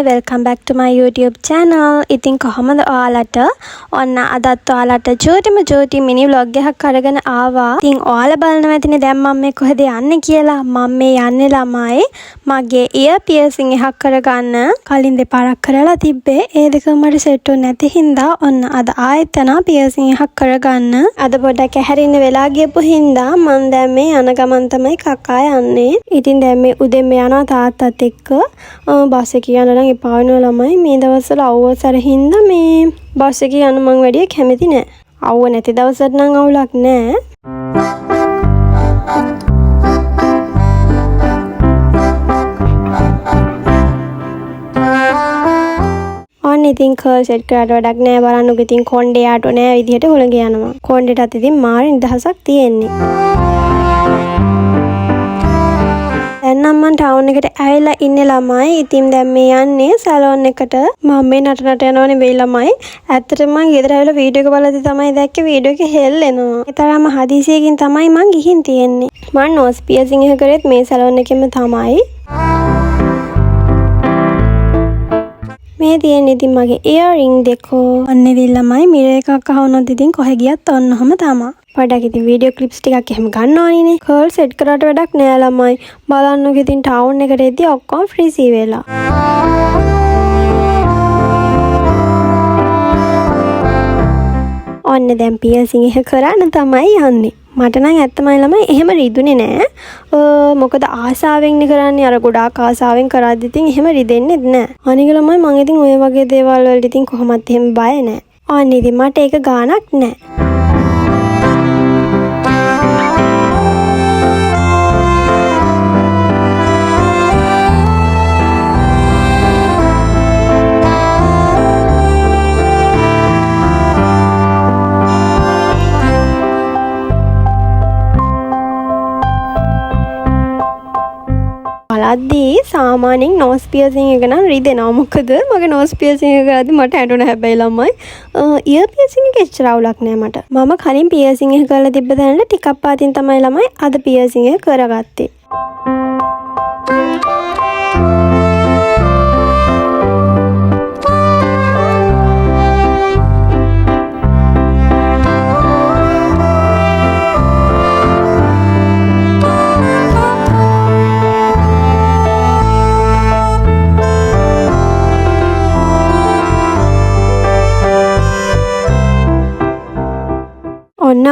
welcome back to my YouTube channel. ඉතින් කොහමද ඔයාලට? ඔන්න අදත් ඔයාලට ජෝටි මිනි vlog එකක් අරගෙන ආවා. ඉතින් ඔයාලා බලනවා ඇතිනේ දැන් මම මේ කොහෙද යන්නේ කියලා. මම මේ යන්නේ ළමයි මගේ ear piercing එකක් කරගන්න. කලින් දෙපාරක් කරලා තිබ්බේ. ඒ දෙකම මට සෙට් වෙන්නේ නැති හින්දා ඔන්න අද ආයෙත් යනවා piercing එකක් කරගන්න. අද පොඩ්ඩක් ඇහැරින්න වෙලා ගියපු හින්දා මම දැන් මේ යන ගමන් තමයි කකා යන්නේ. ඉතින් දැන් මේ උදේ මේ යනවා තාත්තත් එක්ක බස් එකේ යන්න නම් එපා වෙනවා ළමයි. මේ දවස්වල අවුවසර හින්දා මේ බස් එකේ යන්න මං වැඩි කැමති නෑ. අවුව නැති දවසට නම් අවුලක් නෑ. ඔන්න ඉතින් කර්ල් සෙට් කරාට වැඩක් නෑ. බලන්නකො ඉතින් කොණ්ඩේ ආටෝ නෑ විදිහට හොලඟ යනවා. කොණ්ඩේටත් ඉතින් මාර නිදහසක් තියෙන්නේ. දැන් නම් මම ටවුන් එකට ඇවිල්ලා ඉන්නේ ළමයි. ඉතින් දැන් මේ යන්නේ සැලෝන් එකට. මම මේ නට යනවා නෙවෙයි ළමයි. ඇත්තටම මම ගෙදර ඇවිල්ලා වීඩියෝ එක බලද්දි තමයි දැක්කේ වීඩියෝ එක හෙල්ලෙනවා. ඒ තරම්ම හදිසියකින් තමයි මම ගිහින් තියෙන්නේ. මම නෝස් පියර්සිං එක කරේත් මේ සැලෝන් එකෙම තමයි. මේ තියෙන ඉතින් මගේ ඉයරින් දෙකෝ. අන්න ඉතින් ළමයි මිරර් එකක් අහුනොත් ඉතින් කොහෙ ගියත් ඔන්නම තමයි. පොඩ්ඩක් ඉතින් වීඩියෝ ක්ලිප්ස් ටිකක් එහෙම ගන්න ඕනිනේ. කර්ල් සෙට් කරාට වැඩක් නෑ ළමයි. බලන්නකො ඉතින් ටවුන් එකට එද්දි ඔක්කොම ෆ්‍රීසි වෙලා. ඔන්න දැන් පියර්සිං එක කරන්න තමයි යන්නේ. මට නම් ඇත්තමයි ළමයි එහෙම රිදුනේ නෑ. මොකද ආසාවෙන් නේ කරන්නේ. අර ගොඩාක් ආසාවෙන් කරද්දි ඉතින් එහෙම රිදෙන්නේ නෑ. අනික ළමයි මම ඉතින් ඔය වගේ දේවල් වලට ඉතින් කොහොමත් එහෙම බය නෑ. අන්න ඉතින් මට ඒක ගානක් නෑ. අද්දී සාමාන්‍යයෙන් නෝස් පියර්සිං එක නම් රිදෙනවා. මොකද මගේ නෝස් පියර්සිං එක කරද්දි මට ඇඬුණා හැබැයි ළමයි. ඉයර් පියර්සිං එක එච්චර අවුලක් නෑ මට. මම කලින් පියර්සිං එක කරලා තිබ්බ දැනට ටිකක් පාතින් තමයි ළමයි අද පියර්සිං එක කරගත්තේ.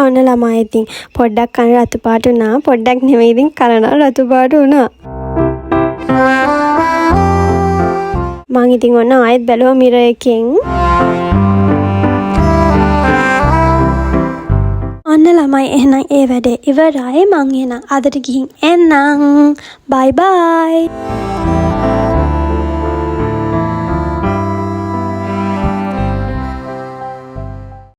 ඔන්න ළමයි ඉතින් පොඩ්ඩක් කන රතු පාට වුණා. පොඩ්ඩක් නෙවෙයි ඉතින් කන රතු පාට වුණා. මං ඉතින් ඔන්න ආයෙත් බැලුවා මිරර් එකෙන්. ඔන්න ළමයි එහෙනම් ඒ වැඩේ ඉවරයි. මං එහෙනම් අදට ගිහින් එන්නම්. බයි බයි.